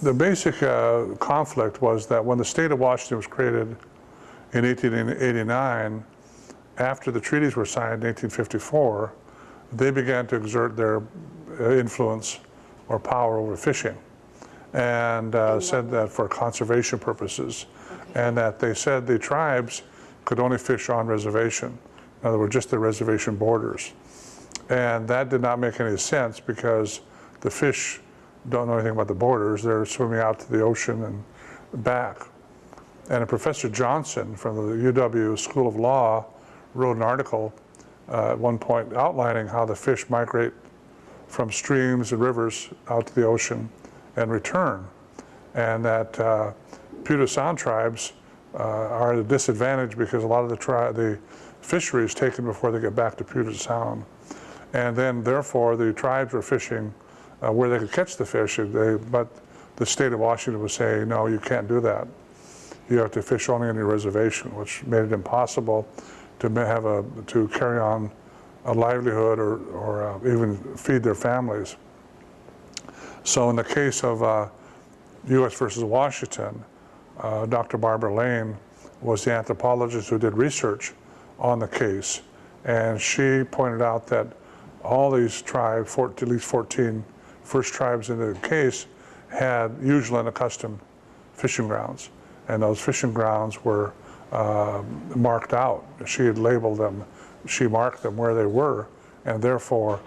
The basic conflict was that when the state of Washington was created in 1889, after the treaties were signed in 1854, they began to exert their influence or power over fishing, and said that for conservation purposes, and that they said the tribes could only fish on reservation. In other words, just the reservation borders. And that did not make any sense because the fish don't know anything about the borders. They're swimming out to the ocean and back. And Professor Johnson from the UW School of Law wrote an article at one point outlining how the fish migrate from streams and rivers out to the ocean and return. And that Puget Sound tribes are at a disadvantage because a lot of the fishery is taken before they get back to Puget Sound. And then therefore the tribes were fishing where they could catch the fish, but the state of Washington was saying, no, you can't do that. You have to fish only on your reservation, which made it impossible to carry on a livelihood or even feed their families. So in the case of U.S. versus Washington, Dr. Barbara Lane was the anthropologist who did research on the case, and she pointed out that all these tribes, at least 14 first tribes in the case, had usual and accustomed fishing grounds, and those fishing grounds were marked out. She had labeled them, she marked them where they were, and therefore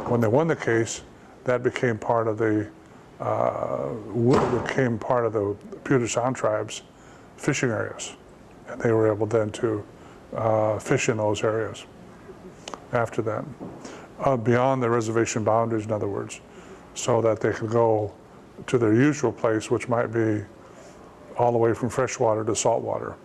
when they won the case, that became part of the Puget Sound tribes' fishing areas, and they were able then to fish in those areas after that, beyond the reservation boundaries, in other words, so that they could go to their usual place, which might be all the way from freshwater to saltwater.